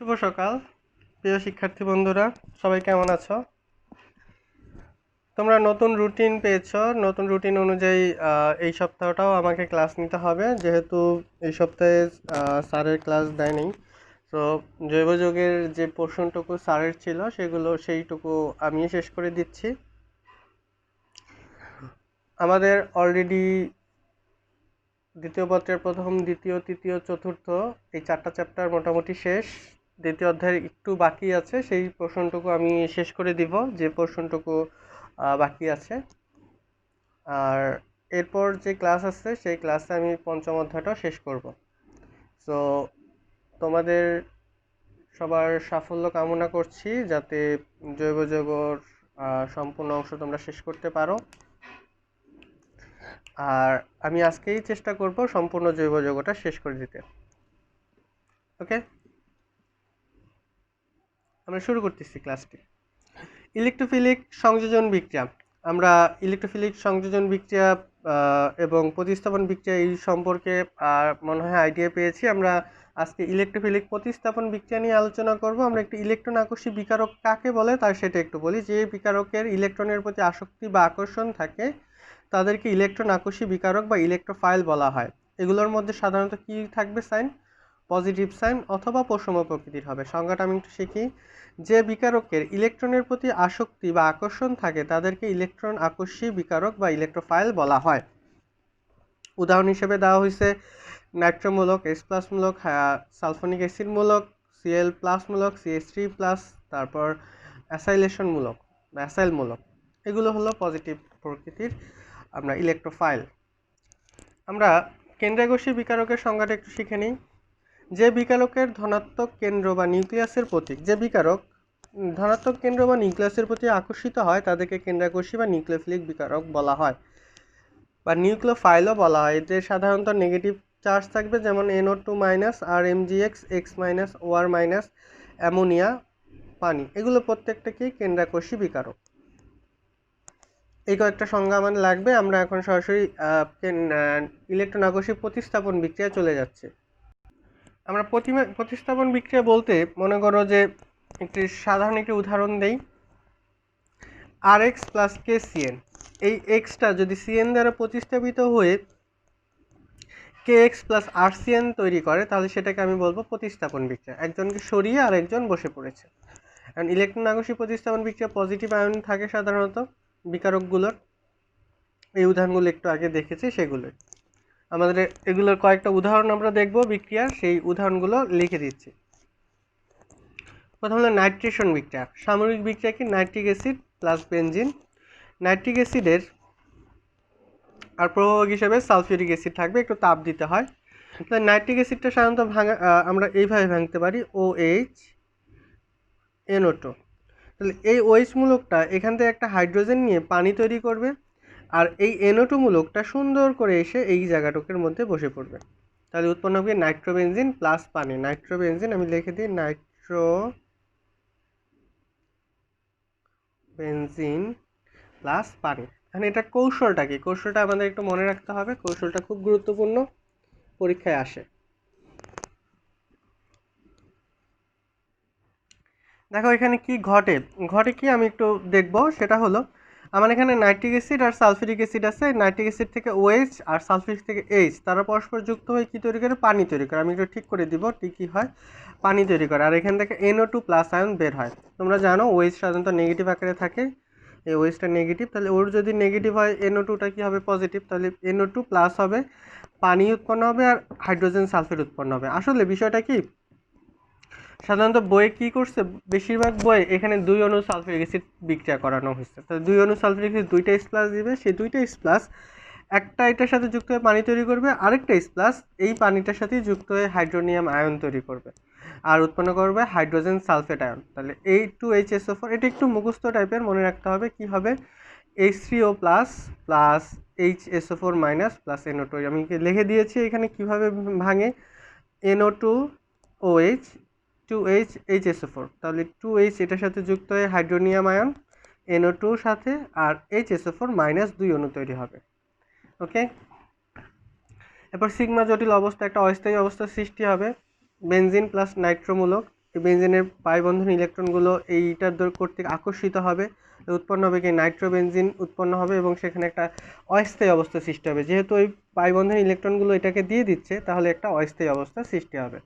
শুভ সকাল প্রিয় শিক্ষার্থী বন্ধুরা, সবাই কেমন আছো? তোমরা নতুন রুটিন পেয়েছো। নতুন রুটিন অনুযায়ী এই সপ্তাহটাও আমাকে ক্লাস নিতে হবে, যেহেতু এই সপ্তাহে স্যারের ক্লাস দেয়নি। তো জৈব যৌগের যে পোর্শনটুকু স্যারের ছিল সেইটুকু আমি শেষ করে দিচ্ছি। আমাদের অলরেডি দ্বিতীয় পত্রের প্রথম, দ্বিতীয়, তৃতীয়, চতুর্থ এই 4টা চ্যাপ্টার মোটামুটি শেষ। দ্বিতীয় অধ্যায়ের একটু বাকি আছে, সেই পোর্শনটুকু আমি শেষ করে দিব, যে পোর্শনটুকু বাকি আছে। আর এরপর যে ক্লাস আছে সেই ক্লাসে আমি পঞ্চম অধ্যায়টাও শেষ করব। সো তোমাদের সবার সাফল্য কামনা করছি, যাতে জৈব যৌগর সম্পূর্ণ অংশ তোমরা শেষ করতে পারো। আর আমি আজকেই চেষ্টা করব সম্পূর্ণ জৈব যৌগটা শেষ করে দিতে। ওকে, আমরা শুরু করতেছি ক্লাসটি। ইলেকট্রোফিলিক সংযোজন বিক্রিয়া। আমরা ইলেকট্রোফিলিক সংযোজন বিক্রিয়া এবং প্রতিস্থাপন বিক্রিয়া এই সম্পর্কে মনে হয় আইডিয়া পেয়েছি। আমরা আজকে ইলেকট্রোফিলিক প্রতিস্থাপন বিক্রিয়া নিয়ে আলোচনা করব। আমরা একটি ইলেকট্রন আকর্ষী বিকারক কাকে বলে তার সেটা একটু বলি। যে বিকারকের ইলেকট্রনের প্রতি আসক্তি বা আকর্ষণ থাকে তাদেরকে ইলেকট্রন আকর্ষী বিকারক বা ইলেকট্রোফাইল বলা হয়। এগুলোর মধ্যে সাধারণত কি থাকবে সাইন? পজিটিভ সাইন অথবা প্রশম প্রকৃতির হবে। সংজ্ঞাটা আমি একটু শিখি। যে বিকারকের ইলেকট্রনের প্রতি আসক্তি বা আকর্ষণ থাকে তাদেরকে ইলেকট্রন আকর্ষী বিকারক বা ইলেকট্রোফাইল বলা হয়। উদাহরণ হিসেবে দেওয়া হয়েছে নাইট্রোমূলক, H+ মূলক, সালফোনিক অ্যাসিড মূলক, Cl+ মূলক, CH3+, তারপর অ্যাসাইলেশন মূলক বা অ্যাসাইল মূলক। এগুলো হলো পজিটিভ প্রকৃতির আমরা ইলেকট্রোফাইল। আমরা কেন্দ্রাকর্ষী বিকারকের সংজ্ঞাটা একটু শিখে নিই। যে বিকারকের ধনাত্মক কেন্দ্র বা নিউক্লিয়াসের প্রতি ধনাত্মক কেন্দ্র বা নিউক্লিয়াসের প্রতি আকর্ষিত হয় তাদেরকে কেন্দ্রাকর্ষী বা নিউক্লিওফিলিক বিকারক বলা হয়, বা নিউক্লিওফাইলও বলা হয়। এদের সাধারণত নেগেটিভ চার্জ থাকবে, যেমন NO2- আর MgX, X- OR-, অ্যামোনিয়া, পানি, এগুলো প্রত্যেকটাকেই কেন্দ্রাকর্ষী বিকারক। এই কয়েকটা সংজ্ঞা আমাদের লাগবে। আমরা এখন সরাসরি ইলেকট্রন আকর্ষী প্রতিস্থাপন বিক্রিয়া চলে যাচ্ছে। আমরা প্রতিস্থাপন বিক্রিয়া বলতে মনে করো যে সাধারণ একটি উদাহরণ দেই। RX + KCN, এই এক্সটা যদি CN দ্বারা প্রতিস্থাপিত হয়ে KX + RCN তৈরি করে তাহলে সেটাকে আমি বলবো প্রতিস্থাপন বিক্রিয়া। একজনকে সরিয়ে আর একজন বসে পড়েছে। কারণ ইলেকট্রন আকর্ষী প্রতিস্থাপন বিক্রিয়া পজিটিভ আয়ন থাকে সাধারণত বিকারকগুলোর। এই উদাহরণগুলো একটু আগে দেখেছি, সেগুলোই আমাদের এগুলোর কয়েকটা উদাহরণ আমরা দেখব বিক্রিয়ার, সেই উদাহরণগুলো লিখে দিচ্ছি। প্রথম হলো নাইট্রেশন বিক্রিয়া। সাময়িক বিক্রিয়া কি? Nitric acid plus benzene. Nitric অ্যাসিডের আর প্রভাবক হিসেবে সালফিউরিক অ্যাসিড থাকবে, একটু তাপ দিতে হয়। তাহলে নাইট্রিক অ্যাসিডটা সাধারণত আমরা এইভাবে ভাঙতে পারি, OH NO2। তাহলে এই OH মূলকটা এখান থেকে একটা হাইড্রোজেন নিয়ে পানি তৈরি করবে, আর এই NO2 মূলকটা সুন্দর করে এসে এই জায়গাটুকের মধ্যে বসে পড়বে। তাহলে উৎপন্ন হবে নাইট্রোবেনজিন প্লাস পানি। নাইট্রোবেনজিন আমি লিখে দিই, নাইট্রোবেনজিন প্লাস পানি। এখন এটা কৌশলটা কি? কৌশলটা আমাদের একটু মনে রাখতে হবে। কৌশলটা খুব গুরুত্বপূর্ণ, পরীক্ষায় আসে। দেখো এখানে কি ঘটে কি আমি একটু দেখব। সেটা হলো আমার এখানে নাইট্রিক অ্যাসিড আর সালফিউরিক অ্যাসিড আছে। নাইট্রিক অ্যাসিড থেকে OH আর সালফিউরিক থেকে H, তারা পরস্পর যুক্ত হয়ে কি তৈরি করে? পানি তৈরি করে। আমি একটু ঠিক করে দিব কি হয়, পানি তৈরি করে। আর এখান থেকে NO2+ আয়ন বের হয়। তোমরা জানো OH সাধারণত নেগেটিভ আকারে থাকে, এই OHটা নেগেটিভ। তাহলে ওর যদি নেগেটিভ হয় NO2টা কি হবে? পজিটিভ। তাহলে NO2+ হবে, পানি উৎপন্ন হবে আর হাইড্রোজেন সালফেট উৎপন্ন হবে। আসলে বিষয়টা কি, সাধারণত বইয়ে কি করছে, বেশিরভাগ বইয়ে এখানে 2 অণু সালফিউরিক অ্যাসিড বিক্রিয়া করানো হয়েছে। তাহলে 2 অণু সালফিউরিক অ্যাসিড 2টা H+ দিবে, সেই 2টা H+ একটা এটার সাথে যুক্ত হয়ে পানি তৈরি করবে, আরেকটা H+ এই পানিটার সাথে যুক্ত হয়ে হাইড্রোনিয়াম আয়ন তৈরি করবে আর উৎপন্ন করবে হাইড্রোজেন সালফেট আয়ন। তাহলে H2HSO4, এটা একটু মুখস্থ টাইপের, মনে রাখতে হবে কি হবে, H3O+ plus HSO4- plus NO2। আমি লিখে দিয়েছি এখানে কিভাবে ভাঙে, NO2OH 2H HSO4। তাহলে 2H এটার সাথে যুক্ত হয়ে হাইড্রোনিয়াম আয়ন NO2 সাথে আর HSO4- 2 অণু তৈরি হবে। ওকে, এরপর সিগমা জটিল অবস্থা, একটা অস্থায়ী অবস্থার সৃষ্টি হবে। বেনজিন প্লাস নাইট্রোমূলক, এই বেনজিনের পাই বন্ধন ইলেকট্রনগুলো এইটার কর্তৃক আকর্ষিত হবে, উৎপন্ন হবে কি নাইট্রোবেনজিন উৎপন্ন হবে এবং সেখানে একটা অস্থায়ী অবস্থা সৃষ্টি হবে। যেহেতু ওই পাই বন্ধন ইলেকট্রনগুলো এটাকে দিয়ে দিচ্ছে, তাহলে একটা অস্থায়ী অবস্থা সৃষ্টি হবে।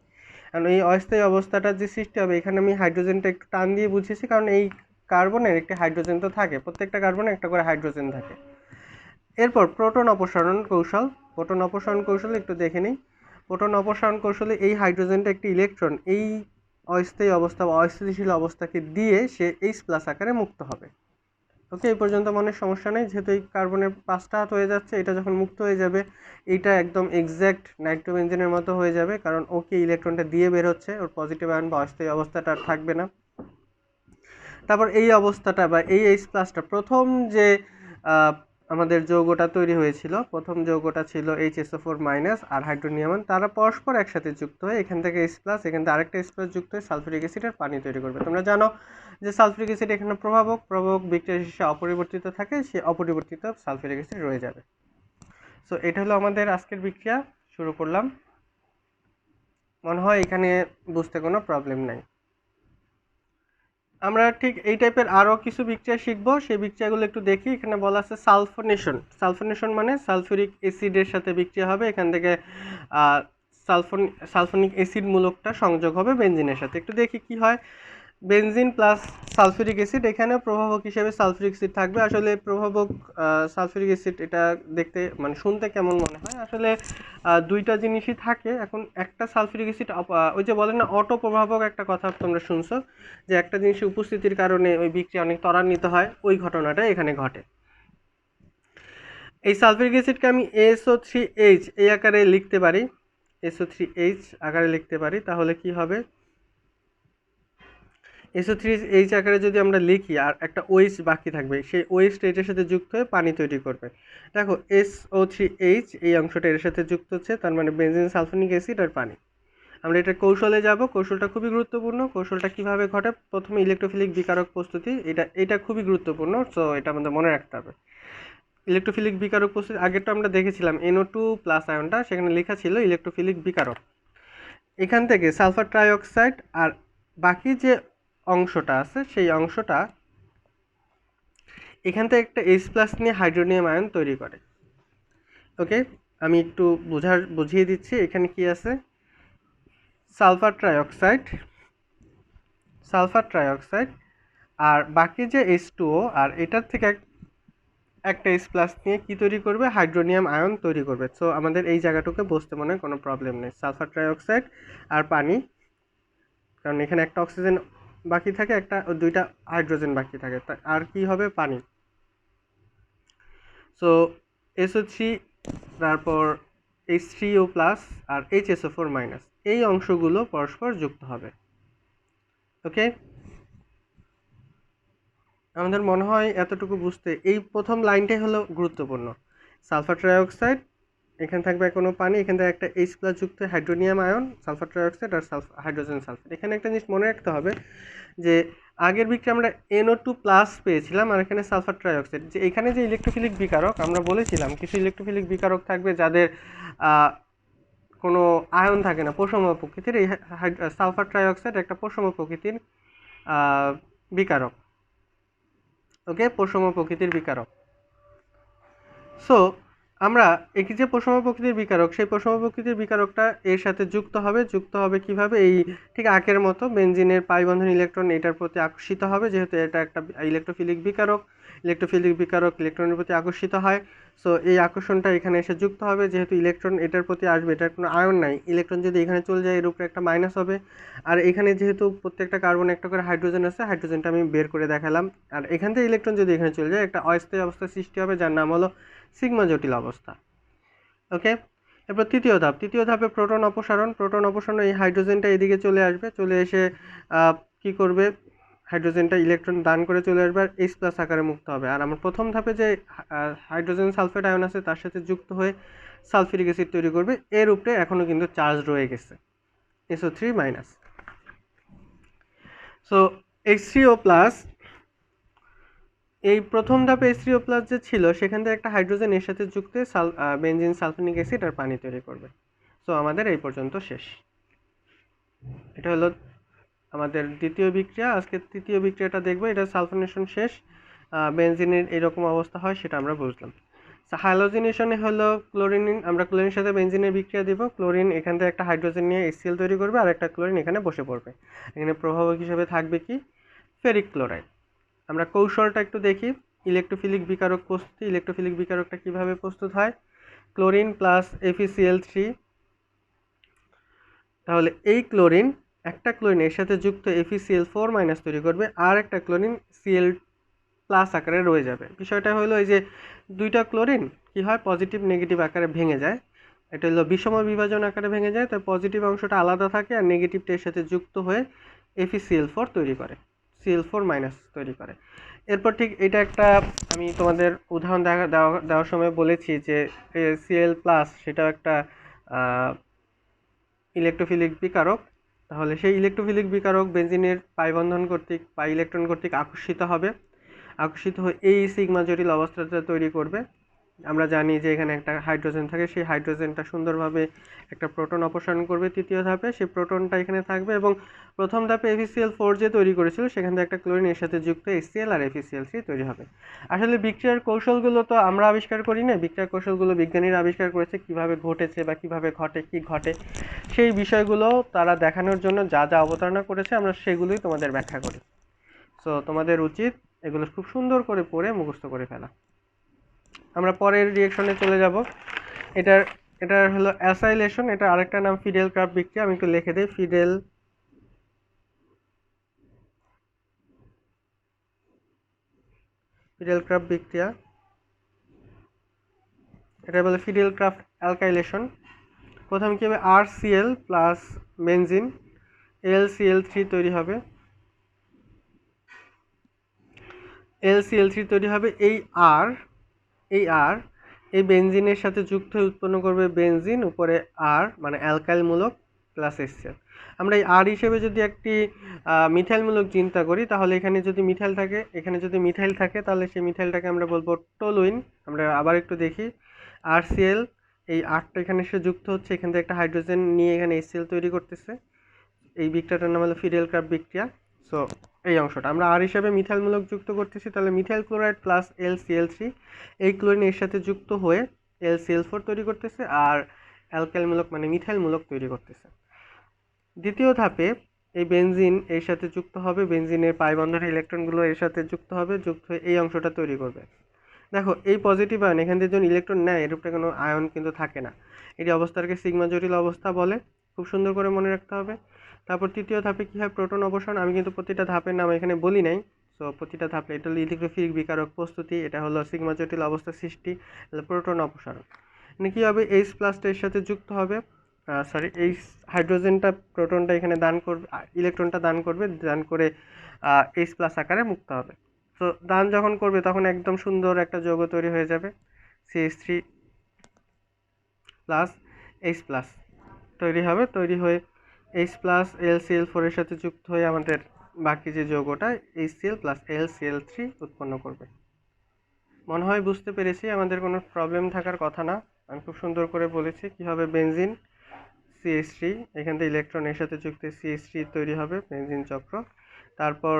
কারণ এই অস্থায়ী অবস্থাটা যে সৃষ্টি হবে, এখানে আমি হাইড্রোজেনটা একটু টান দিয়ে বুঝেছি, কারণ এই কার্বনের একটি হাইড্রোজেন তো থাকে, প্রত্যেকটা কার্বনে একটা করে হাইড্রোজেন থাকে। এরপর প্রোটন অপসারণ কৌশল। প্রোটন অপসারণ কৌশল একটু দেখে নিই। প্রোটন অপসারণ কৌশলে এই হাইড্রোজেনটা একটি ইলেকট্রন এই অস্থায়ী অবস্থা বা অস্থিতিশীল অবস্থাকে দিয়ে সে H+ আকারে মুক্ত হবে। ওকে, এই পর্যন্ত মনে সমস্যা নেই। যেহেতু এই কার্বনের 5টা হাত হয়ে যাচ্ছে, এটা যখন মুক্ত হয়ে যাবে এইটা একদম এক্স্যাক্ট নাইট্রোবেনজিনের মতো হয়ে যাবে, কারণ ওকে ইলেকট্রনটা দিয়ে বের হচ্ছে, ওর পজিটিভ আয়ন বা অস্থায়ী অবস্থাটা আর থাকবে না। তারপর এই অবস্থাটা বা এই H+টা প্রথম যে আমাদের যৌগটা তৈরি হয়েছিল, প্রথম যৌগটা ছিল HSO4- আর হাইড্রোনিয়াম, তারা পরস্পর একসাথে যুক্ত হয়ে এখান থেকে H+, এখান থেকে আরেকটা H+ যুক্ত হয়ে সালফিউরিক অ্যাসিড আর পানি তৈরি করবে। তোমরা জানো যে সালফিউরিক অ্যাসিড এখানে প্রভাবক বিক্রিয়া শেষে অপরিবর্তিত থাকে, সে অপরিবর্তিত সালফিউরিক অ্যাসিড রয়ে যাবে। সো এটা হলো আমাদের আজকের বিক্রিয়া, শুরু করলাম। মনে হয় এখানে বুঝতে কোনো প্রবলেম নাই। আমরা ঠিক এই টাইপের আরও কিছু বিক্রিয়া শিখবো, সেই বিক্রিয়াগুলো একটু দেখি। এখানে বলা আছে সালফোনেশন। সালফোনেশন মানে সালফিউরিক অ্যাসিডের সাথে বিক্রিয়া হবে, এখান থেকে সালফোনিক অ্যাসিড মূলকটা সংযোগ হবে বেনজিনের সাথে। একটু দেখি কি হয়। বেনজিন প্লাস সালফিউরিক অ্যাসিড, এখানেও প্রভাবক হিসেবে সালফিউরিক অ্যাসিড থাকবে। আসলে প্রভাবক সালফিউরিক অ্যাসিড এটা দেখতে মানে শুনতে কেমন মনে হয়, আসলে দুইটা জিনিসই থাকে। এখন একটা সালফিউরিক অ্যাসিড ওই যে বলেন না অটো প্রভাবক, একটা কথা তোমরা শুনছো যে একটা জিনিসের উপস্থিতির কারণে ওই বিক্রিয়া অনেক ত্বরান্বিত হয়, ওই ঘটনাটা এখানে ঘটে। এই সালফিউরিক অ্যাসিডকে আমি SO3H এই আকারে লিখতে পারি, SO3H আকারে লিখতে পারি। তাহলে কি হবে, SO3H আকারে যদি আমরা লিখি আর একটা OH বাকি থাকবে, সেই OHটা এটার সাথে যুক্ত হয়ে পানি তৈরি করবে। দেখো SO3H এই অংশটা এর সাথে যুক্ত হচ্ছে, তার মানে বেনজিন সালফোনিক অ্যাসিড আর পানি। আমরা এটা কৌশলে যাব, কৌশলটা খুবই গুরুত্বপূর্ণ। কৌশলটা কিভাবে ঘটে, প্রথমে ইলেকট্রোফিলিক বিকারক প্রস্তুতি, এটা খুবই গুরুত্বপূর্ণ, সো এটা আমাদের মনে রাখতে হবে। ইলেকট্রোফিলিক বিকারক প্রস্তুতি আগেরটা আমরা দেখেছিলাম, NO2+ আয়নটা সেখানে লেখা ছিল ইলেকট্রোফিলিক বিকারক। এখান থেকে সালফার ট্রাইঅক্সাইড আর বাকি যে অংশটা আছে সেই অংশটা এখান থেকে একটা H+ নিয়ে হাইড্রোনিয়াম আয়ন তৈরি করে। ওকে, আমি একটু বুঝিয়ে দিচ্ছি। এখানে কি আছে, সালফার ট্রাইঅক্সাইড আর বাকি যে H2O, আর এটার থেকে একটা H+ নিয়ে কি তৈরি করবে, হাইড্রোনিয়াম আয়ন তৈরি করবে। সো আমাদের এই জায়গাটুকু বুঝতে মনে কোনো প্রবলেম নেই। সালফার ট্রাইঅক্সাইড আর পানি, কারণ এখানে একটা অক্সিজেন বাকি থাকে, দুইটা হাইড্রোজেন বাকি থাকে, আর কি হবে, পানি। সো SO3, তারপর H3O+ আর HSO4- এই অংশগুলো পরস্পর যুক্ত হবে। ওকে, আমাদের মনে হয় এতটুকু বুঝতে এই প্রথম লাইনটাই হলো গুরুত্বপূর্ণ। সালফার ট্রাইঅক্সাইড, এখানে থাকবে কোনো পানি, এখান থেকে একটা H+ যুক্ত হাইড্রোনিয়াম আয়ন, সালফার ট্রাইঅক্সাইড আর হাইড্রোজেন সালফার। এখানে একটা জিনিস মনে রাখতে হবে যে আগের বিক্রিয়া আমরা NO2+ পেয়েছিলাম, আর এখানে সালফার ট্রাইঅক্সাইড। যে এখানে যে ইলেকট্রোফিলিক বিকারক আমরা বলেছিলাম, কিছু ইলেকট্রোফিলিক বিকারক থাকবে যাদের কোনো আয়ন থাকে না, প্রশম প্রকৃতির। এই সালফার ট্রাইঅক্সাইড একটা প্রশম প্রকৃতির বিকারক। ওকে, প্রশম প্রকৃতির বিকারক। সো আমরা এই যে প্রশম প্রকৃতির বিকারক, সেই প্রশম প্রকৃতির বিকারকটা এর সাথে যুক্ত হবে কিভাবে, এই ঠিক আগের মতো বেনজিনের পাই বন্ধন ইলেকট্রন এটার প্রতি আকর্ষিত হবে, যেহেতু এটা একটা ইলেকট্রোফিলিক বিকারক। ইলেকট্রনের প্রতি আকর্ষিত হয়। সো এই আকর্ষণটা এখানে এসে যুক্ত হবে, যেহেতু ইলেকট্রন এটার প্রতি আসবে, এটার কোনো আয়ন নাই, ইলেকট্রন যদি এখানে চলে যায় এর উপরে একটা মাইনাস হবে। আর এখানে যেহেতু প্রত্যেকটা কার্বন একটা করে হাইড্রোজেন আছে, হাইড্রোজেনটা আমি বের করে দেখালাম। আর এখান থেকে ইলেকট্রন যদি এখানে চলে যায় একটা অস্থায়ী অবস্থা সৃষ্টি হবে, যার নাম হলো সিগমা জটিল অবস্থা। ওকে, এরপর তৃতীয় ধাপে প্রোটন অপসারণ। এই হাইড্রোজেনটা এদিকে চলে আসবে, চলে এসে কি করবে, হাইড্রোজেনটা ইলেকট্রন দান করে চলে আসবে আর H+ আকারে মুক্ত হবে। আর আমার প্রথম ধাপে যে হাইড্রোজেন সালফেট আয়ন আছে তার সাথে যুক্ত হয়ে সালফিউরিক অ্যাসিড তৈরি করবে, এর উপরে এখনও কিন্তু চার্জ রয়ে গেছে, SO3-। সো H3O+, এই প্রথম ধাপে H3O+ যে ছিল সেখান থেকে একটা হাইড্রোজেন এর সাথে যুক্ত হয়ে বেনজিন সালফোনিক অ্যাসিড আর পানি তৈরি করবে। সো আমাদের এই পর্যন্ত শেষ। এটা হলো আমাদের দ্বিতীয় বিক্রিয়া, আজকে তৃতীয় বিক্রিয়াটা দেখবো। এটা সালফোনেশন শেষ, বেনজিনের এরকম অবস্থা হয় সেটা আমরা বুঝলাম। হ্যালোজিনেশনে হলো ক্লোরিন, আমরা ক্লোরিনের সাথে বেনজিনের বিক্রিয়া দিব। ক্লোরিন এখান থেকে একটা হাইড্রোজেন নিয়ে HCl তৈরি করবে, আর একটা ক্লোরিন এখানে বসে পড়বে। এখানে প্রভাবক হিসেবে থাকবে কি, ফেরিক ক্লোরাইড। আমরা কৌশলটা একটু দেখি। ইলেকট্রোফিলিক বিকারক প্রস্তুতি। ইলেকট্রোফিলিক বিকারকটা কিভাবে প্রস্তুত হয়? ক্লোরিন প্লাস FeCl3, তাহলে এই ক্লোরিন, একটা ক্লোরিন এর সাথে যুক্ত FeCl4 মাইনাস তৈরি করবে, আর একটা ক্লোরিন Cl প্লাস আকারে রয়ে যাবে। বিষয়টা হলো এই যে দুইটা ক্লোরিন কি হয়, পজিটিভ নেগেটিভ আকারে ভেঙে যায়। এটা হলো বিষম বিভাজন আকারে ভেঙে যায়, তাই পজিটিভ অংশটা আলাদা থাকে আর নেগেটিভটা এর সাথে যুক্ত হয়ে FeCl4 তৈরি করে, Cl4 মাইনাস তৈরি করে। এরপর ঠিক এটা একটা আমি তোমাদের উদাহরণ দেওয়ার সময় বলেছি যে Cl প্লাস সেটাও একটা ইলেকট্রোফিলিক বিকারক। তাহলে সেই ইলেকট্রোফিলিক বিকারক বেনজিনের পাই বন্ধন কর্তৃক, পাই ইলেকট্রন কর্তৃক আকর্ষিত হবে। আকর্ষিত হয়ে এই সিগমা জটিল অবস্থাটা তৈরি করবে। আমরা জানি যে এখানে একটা হাইড্রোজেন থাকে, সেই হাইড্রোজেনটা সুন্দরভাবে একটা প্রোটন অপসারণ করবে তৃতীয় ধাপে। সেই প্রোটনটা এখানে থাকবে এবং প্রথম ধাপে FeCl4 যে তৈরি করেছিল সেখান থেকে একটা ক্লোরিন এর সাথে যুক্ত HCl আর FeCl3 তৈরি হবে। আসলে বিক্রিয়ার কৌশলগুলো তো আমরা আবিষ্কার করি না, বিক্রিয়ার কৌশলগুলো বিজ্ঞানীরা আবিষ্কার করেছে, কিভাবে ঘটেছে বা কিভাবে ঘটে, কি ঘটে সেই বিষয়গুলো তারা দেখানোর জন্য যা যা অবতারণা করেছে আমরা সেগুলোই তোমাদের ব্যাখ্যা করি। সো তোমাদের উচিত এগুলো খুব সুন্দর করে পড়ে মুখস্থ করে ফেলা। আমরা পরের রিঅ্যাকশনে চলে যাব। এটার হলো অ্যাসাইলেশন, এটা আরেকটা নাম ফিডেল ক্রাফট বিক্রিয়া। আমি একটু লিখে দিই, ফিডেল ক্রাফট বিক্রিয়া। এটা বলে ফিডেল ক্রাফট অ্যালকাইলেশন। প্রথম কি হবে, RCl প্লাস বেনজিন LCl3 তৈরি হবে। LCl3 তৈরি হবে। এই আর এই বেনজিনের সাথে যুক্ত হয়ে উৎপন্ন করবে বেনজিন, উপরে আর মানে অ্যালকাইল মূলক প্লাস HCl। আমরা এই আর হিসেবে যদি একটি মিথাইল মূলক চিন্তা করি, তাহলে এখানে যদি মিথাইল থাকে তাহলে সেই মিথাইলটাকে আমরা বলবো টলুইন। আমরা আবার একটু দেখি, RCl, এই আরটা এখানে এসে যুক্ত হচ্ছে, এখান থেকে একটা হাইড্রোজেন নিয়ে এখানে HCl তৈরি করতেছে। এই বিক্রিয়াটার নাম হলো ফিডেল ক্রাফট বিক্রিয়া। সো এই অংশটা আমরা আর হিসাবে মিথাইল মূলক যুক্ত করতেছি, তাহলে মিথাইল ক্লোরাইড প্লাস LCl3, এই ক্লোরিন এর সাথে যুক্ত হয়ে LCl4 তৈরি করতেছে আর অ্যালকাইল মূলক মানে মিথাইল মূলক তৈরি করতেছে। দ্বিতীয় ধাপে এই বেনজিন এর সাথে যুক্ত হবে, বেনজিনের পাই বন্ধনের ইলেকট্রনগুলো এর সাথে যুক্ত হবে, যুক্ত হয়ে এই অংশটা তৈরি করবে। দেখো এই পজিটিভ আয়ন এখান থেকে যখন ইলেকট্রন নেয় এর উপরে কোনো আয়ন কিন্তু থাকে না, এই অবস্থাটাকে সিগমা জটিল অবস্থা বলে, খুব সুন্দর করে মনে রাখতে হবে। তারপর তৃতীয় ধাপে কি হয়, প্রোটন অপসারণ। আমি কিন্তু প্রতিটা ধাপের নাম এখানে বলি নাই, সো প্রতিটা ধাপে এটা হলো ইলেকট্রোফিলিক বিকারক প্রস্তুতি, এটা হলো সিগমা জটিল অবস্থা সৃষ্টি, প্রোটন অপসারণ। মানে কী হবে, H প্লাসটা এর সাথে যুক্ত হবে, এই হাইড্রোজেনটা প্রোটনটা এখানে দান করবে, ইলেকট্রনটা দান করে H প্লাস আকারে মুক্ত হবে। তো দান যখন করবে তখন একদম সুন্দর একটা যৌগ তৈরি হয়ে যাবে, CH3 প্লাস H প্লাস তৈরি হবে। তৈরি হয়ে H প্লাস LCl4 এর সাথে যুক্ত হয়ে আমাদের বাকি যে যৌগটা HCl প্লাস LCl3 উৎপন্ন করবে। মনে হয় বুঝতে পেরেছি, আমাদের কোনো প্রবলেম থাকার কথা না। আমি খুব সুন্দর করে বলেছি কীভাবে বেনজিন CH3, এখান থেকে ইলেকট্রন এর সাথে যুক্ত CH3 তৈরি হবে, বেনজিন চক্র। তারপর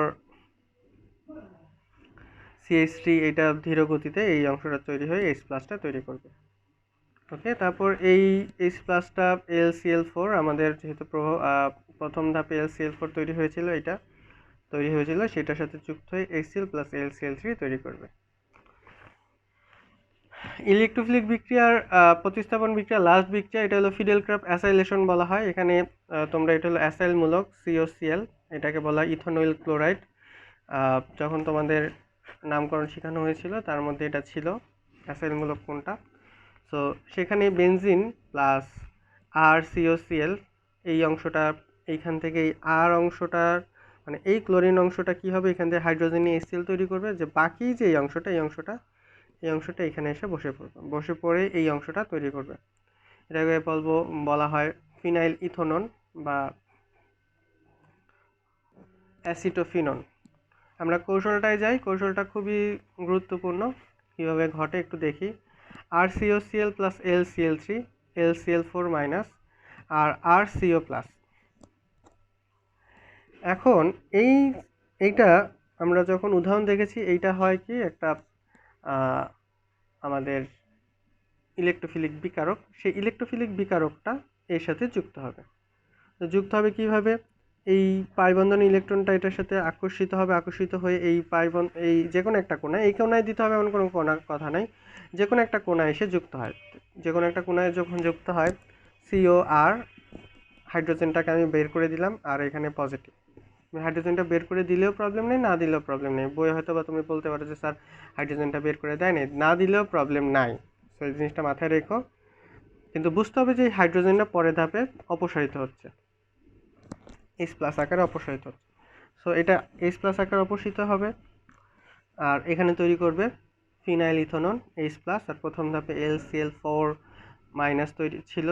CH3 এটা ধীর গতিতে এই অংশটা তৈরি হয়ে H প্লাসটা তৈরি করবে। ওকে, তারপর এই H প্লাসটা LCl4, আমাদের যেহেতু প্রথম ধাপে LCl4 তৈরি হয়েছিল, সেটার সাথে যুক্ত হয়ে HCl প্লাস LCl3 তৈরি করবে। ইলেকট্রোফিলিক বিক্রিয়ার প্রতিস্থাপন বিক্রিয়া লাস্ট বিক্রিয়া, এটা হলো ফিডেল ক্রাফট অ্যাসাইলেশন বলা হয়। এখানে তোমরা এটা হলো অ্যাসাইল মূলক COCl, এটাকে বলা হয় ইথানল ক্লোরাইড। যখন তোমাদের নামকরণ শেখানো হয়েছিল তার মধ্যে এটা ছিল অ্যাসাইল মূলক কোনটা। সো সেখানে বেনজিন প্লাস RCOCl, এই অংশটা এইখান থেকে এই আর অংশটার মানে এই ক্লোরিন অংশটা কি হবে, এখান থেকে হাইড্রোজেন নিয়ে HCl তৈরি করবে, যে বাকি যে এই অংশটা এখানে এসে বসে পড়ে এই অংশটা তৈরি করবে। এটাকে বলা হয় ফিনাইল ইথোনন বা অ্যাসিটোফিনন। আমরা কৌশলটায় যাই, কৌশলটা খুবই গুরুত্বপূর্ণ, কীভাবে ঘটে একটু দেখি। RCOCl plus LCl3, LCl4 minus আর RCO প্লাস, এখন এইটা আমরা যখন উদাহরণ দেখেছি, এইটা হয় কি একটা আমাদের ইলেকট্রোফিলিক বিকারক, সেই ইলেকট্রোফিলিক বিকারকটা এর সাথে যুক্ত হবে। তো যুক্ত হবে কিভাবে? এই পাই বন্ধন ইলেকট্রনটা এটার সাথে আকর্ষিত হবে, আকর্ষিত হয়ে এই যে কোনো একটা কোণায়, এই কোণায় দিতে হবে এমন কোনো কথা নাই, যে কোনো একটা কোণায় এসে যুক্ত হয়। যে কোনো একটা কোণায় যখন যুক্ত হয়, সিও আর হাইড্রোজেনটাকে আমি বের করে দিলাম, আর এখানে পজিটিভ। হাইড্রোজেনটা বের করে দিলেও প্রবলেম নেই, না দিলেও প্রবলেম নেই। বইয়ে হয়তো বা তুমি বলতে পারো যে স্যার হাইড্রোজেনটা বের করে দেয়নি, না দিলেও প্রবলেম নাই। তো এই জিনিসটা মাথায় রেখো, কিন্তু বুঝতে হবে যে এই হাইড্রোজেনটা পরের ধাপে অপসারিত হচ্ছে, এইচ প্লাস আকারে অপসারিত হচ্ছে। সো এটা এইচ প্লাস আকারে অপসারিত হবে, আর এখানে তৈরি করবে ফিনাইল ইথনল এইচ প্লাস, আর প্রথম ধাপে LCl4 মাইনাস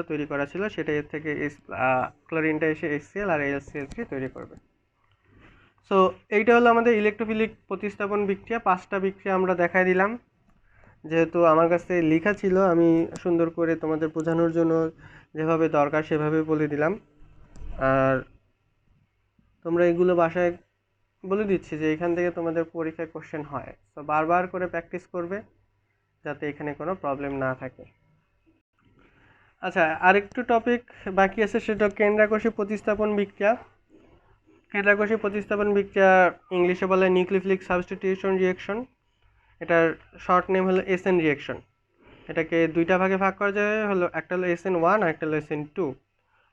তৈরি করা ছিল, সেটা এর থেকে ক্লোরিনটা এসে HCl আর LCl3 তৈরি করবে। সো এইটা হলো আমাদের ইলেকট্রোফিলিক প্রতিস্থাপন বিক্রিয়া। 5টা বিক্রিয়া আমরা দেখাই দিলাম, যেহেতু আমার কাছে লেখা ছিল আমি সুন্দর করে তোমাদের বোঝানোর জন্য যেভাবে দরকার সেভাবে বলে দিলাম। আর তোমরা এগুলো বাসায় বলে দিচ্ছি যে এখান থেকে তোমাদের পরীক্ষায় কোশ্চেন হয়, তো বারবার করে প্র্যাকটিস করবে যাতে এখানে কোনো প্রবলেম না থাকে। আচ্ছা, আরেকটু টপিক বাকি আছে, সেটা কেন্দ্রাকর্ষী প্রতিস্থাপন বিক্রিয়া। কেন্দ্রাকর্ষী প্রতিস্থাপন বিক্রিয়া ইংলিশে বলে নিউক্লিওফিলিক সাবস্টিটিউশন রিঅ্যাকশন। এটার শর্ট নেম হলো SN রিঅ্যাকশন। এটাকে দুইটা ভাগে ভাগ করা যায়, হলো একটা হলো SN1 আর একটা হলো SN2।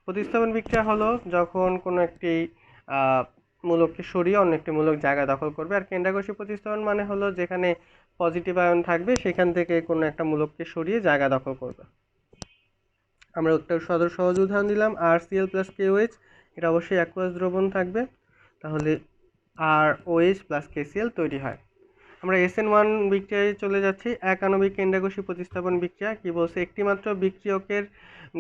প্রতিস্থাপন বিক্রিয়া হলো যখন কোনো একটি মূলককে সরিয়ে অন্য একটি মূলক জায়গা দখল করবে, আর কেন্দ্রাকর্ষী প্রতিস্থাপন মানে হলো যেখানে পজিটিভ আয়ন থাকবে সেখান থেকে কোনো একটা মূলককে সরিয়ে জায়গা দখল করবে। আমরা একটা সহজ উদাহরণ দিলাম, RCl প্লাস KOH, এটা অবশ্যই অ্যাকুয়াস দ্রবণ থাকবে, তাহলে ROH প্লাস KCl তৈরি হয়। আমরা SN1 বিক্রিয়ায় চলে যাচ্ছি, এক আণবিক কেন্দ্রাকর্ষী প্রতিস্থাপন বিক্রিয়া। কি বলছে? একটি মাত্র বিক্রিয়কের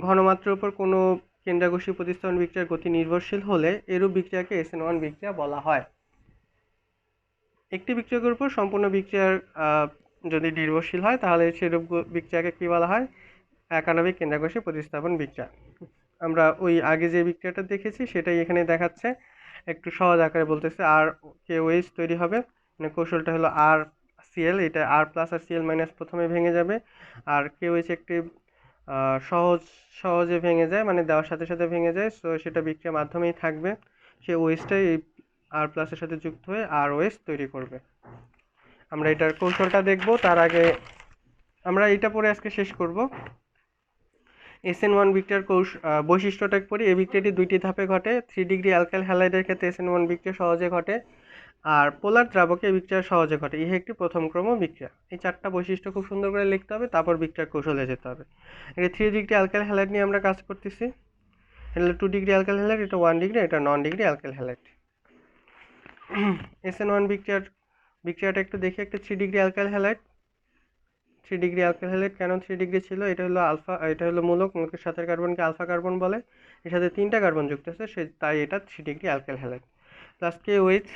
ঘনমাত্রার উপর কোনো কেন্দ্রাকর্ষী প্রতিস্থাপন বিক্রিয়ার গতি নির্ভরশীল হলে এরূপ বিক্রিয়াকে SN1 বিক্রিয়া বলা হয়। একটি বিক্রিয়কের উপর সম্পূর্ণ বিক্রিয়ার যদি নির্ভরশীল হয় তাহলে সেরূপ বিক্রিয়াকে কি বলা হয়? এক আণবিক কেন্দ্রাকর্ষী প্রতিস্থাপন বিক্রিয়া। আমরা ওই আগে যে বিক্রিয়াটা দেখেছি সেটাই এখানে দেখাচ্ছে, একটু সহজ আকারে বলতেছে। আর KOH তৈরি হবে, মানে কৌশলটা হলো RCl, এটা R প্লাস আর Cl মাইনাস প্রথমে ভেঙে যাবে, আর KOH একটি সহজে ভেঙে যায়, মানে দেওয়ার সাথে সাথে ভেঙে যায়, সো সেটা বিক্রিয়ার মাধ্যমেই থাকবে। সেই ওএইচটাই এই R প্লাসের সাথে যুক্ত হয়ে ROH তৈরি করবে। আমরা এটার কৌশলটা দেখব, তার আগে আমরা এটা পরে আজকে শেষ করব। SN1 বিক্রিয়ার বৈশিষ্ট্যটা পড়ি। এই বিক্রিয়াটি দুইটি ধাপে ঘটে। 3 ডিগ্রি অ্যালকাইল হ্যালাইডের ক্ষেত্রে SN1 বিক্রিয়া সহজে ঘটে, আর পোলার দ্রাবকে এই বিক্রিয়া সহজে ঘটে। ইহা একটি প্রথম ক্রম বিক্রিয়া। এই 4টা বৈশিষ্ট্য খুব সুন্দর করে লিখতে হবে, তারপর বিক্রিয়ার কৌশলে যেতে হবে। এই 3 ডিগ্রি অ্যালকাইল হ্যালাইড নিয়ে আমরা কাজ করতেছি। এটা 2 ডিগ্রি অ্যালকাইল হ্যালাইড, এটা 1 ডিগ্রি, এটা non degree alkyl halide. SN1 বিক্রিয়াটা একটু দেখি। একটা 3 degree alkyl halide. 3 degree alkyl halide কেন 3 ডিগ্রি ছিল? এটা হলো এটা হলো মূলকের সাথে কার্বনকে আলফা কার্বন বলে, এর সাথে 3টা কার্বন যুক্ত আছে, তাই এটা 3 degree alkyl halide. Plus KOH,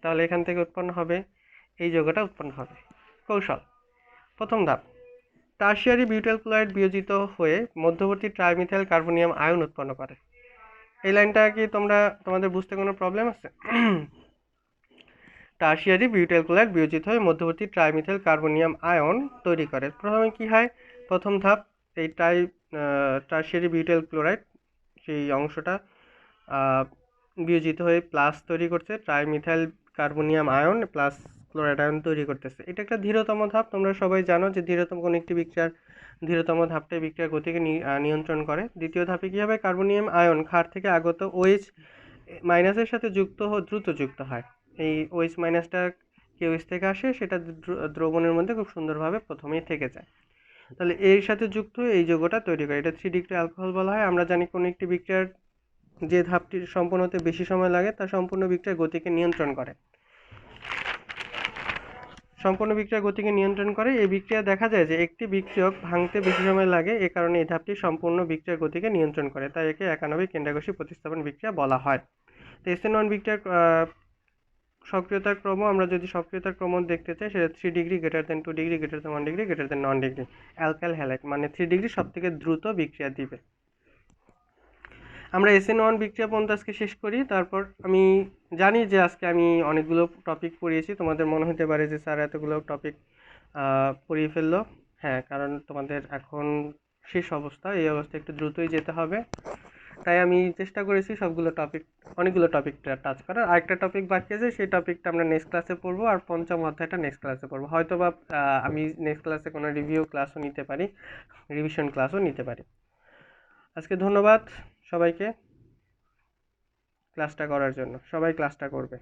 তাহলে এখান থেকে উৎপন্ন হবে এই যৌগটা উৎপন্ন হবে। কৌশল: প্রথম ধাপ, টারশিয়ারি বিউটাইল ক্লোরাইড বিয়োজিত হয়ে মধ্যবর্তী ট্রাইমিথাইল কার্বনিয়াম আয়ন উৎপন্ন করে। এই লাইনটা কি তোমাদের বুঝতে কোনো প্রবলেম আছে? টারশিয়ারি বিউটাইল ক্লোরাইড বিয়োজিত হয়ে মধ্যবর্তী ট্রাইমিথাইল কার্বনিয়াম আয়ন তৈরি করে। প্রথমে কি হয়? প্রথম ধাপ, এই টারশিয়ারি বিউটাইল ক্লোরাইড সেই অংশটা বিয়োজিত হয়ে প্লাস তৈরি করছে, trimethyl carbonium ion plus chloride ion তৈরি করতেছে। এটা একটা ধীরতম ধাপ। তোমরা সবাই জানো যে কোনো একটি বিক্রিয়ার ধীরতম ধাপটাই বিক্রিয়ার গতিকে নিয়ন্ত্রণ করে। দ্বিতীয় ধাপে কি হবে? কার্বনিয়াম আয়ন ক্ষার থেকে আগত OH মাইনাসের সাথে দ্রুত যুক্ত হয়। এই OH মাইনাসটা KOH থেকে আসে, সেটা দ্রবণের মধ্যে খুব সুন্দরভাবে প্রথমেই থেকে যায়। তাহলে এর সাথে যুক্ত হয়ে এই যৌগটা তৈরি করে, এটা 3 ডিগ্রি অ্যালকোহল বলা হয়। আমরা জানি কোনো একটি বিক্রিয়ার যে ধাপটি সম্পন্ন হতে বেশি সময় লাগে তা সম্পূর্ণ বিক্রিয়ার গতিকে নিয়ন্ত্রণ করে। এই বিক্রিয়া দেখা যায় যে একটি বিক্রিয়ক ভাঙতে বেশি সময় লাগে, এ কারণে এই ধাপটি সম্পূর্ণ বিক্রিয়ার গতিকে নিয়ন্ত্রণ করে, তাই একে এক আণবিক কেন্দ্রাকর্ষী প্রতিস্থাপন বিক্রিয়া বলা হয়। তো SN1 বিক্রিয়ার সক্রিয়তার ক্রম, আমরা যদি সক্রিয়তার ক্রম দেখতে চাই, সেটা 3 degree greater than 2 degree greater than 1 degree greater than non degree alkyl halide, মানে 3 ডিগ্রি সব থেকে দ্রুত বিক্রিয়া দিবে। আমরা SN1 বিক্রিয়া পর্যন্ত আজকে শেষ করি। তারপর আমি জানি যে আজকে আমি অনেকগুলো টপিক পড়িয়েছি, তোমাদের মনে হতে পারে যে স্যার এতগুলো টপিক পড়িয়ে ফেললো। হ্যাঁ, কারণ তোমাদের এখন শেষ অবস্থা, এই অবস্থায় একটু দ্রুতই যেতে হবে, তাই আমি চেষ্টা করেছি সবগুলো টপিক, অনেকগুলো টপিক টাচ করার। আরেকটা টপিক বাকি আছে, সেই টপিকটা আমরা নেক্সট ক্লাসে পড়বো, আর পঞ্চম অধ্যায়টা নেক্সট ক্লাসে পড়বো। হয়তো বা আমি নেক্সট ক্লাসে কোনো রিভিউ ক্লাসও নিতে পারি, রিভিশন ক্লাসও নিতে পারি। আজকে ধন্যবাদ সবাইকে ক্লাসটা করার জন্য, সবাই ক্লাসটা করবে।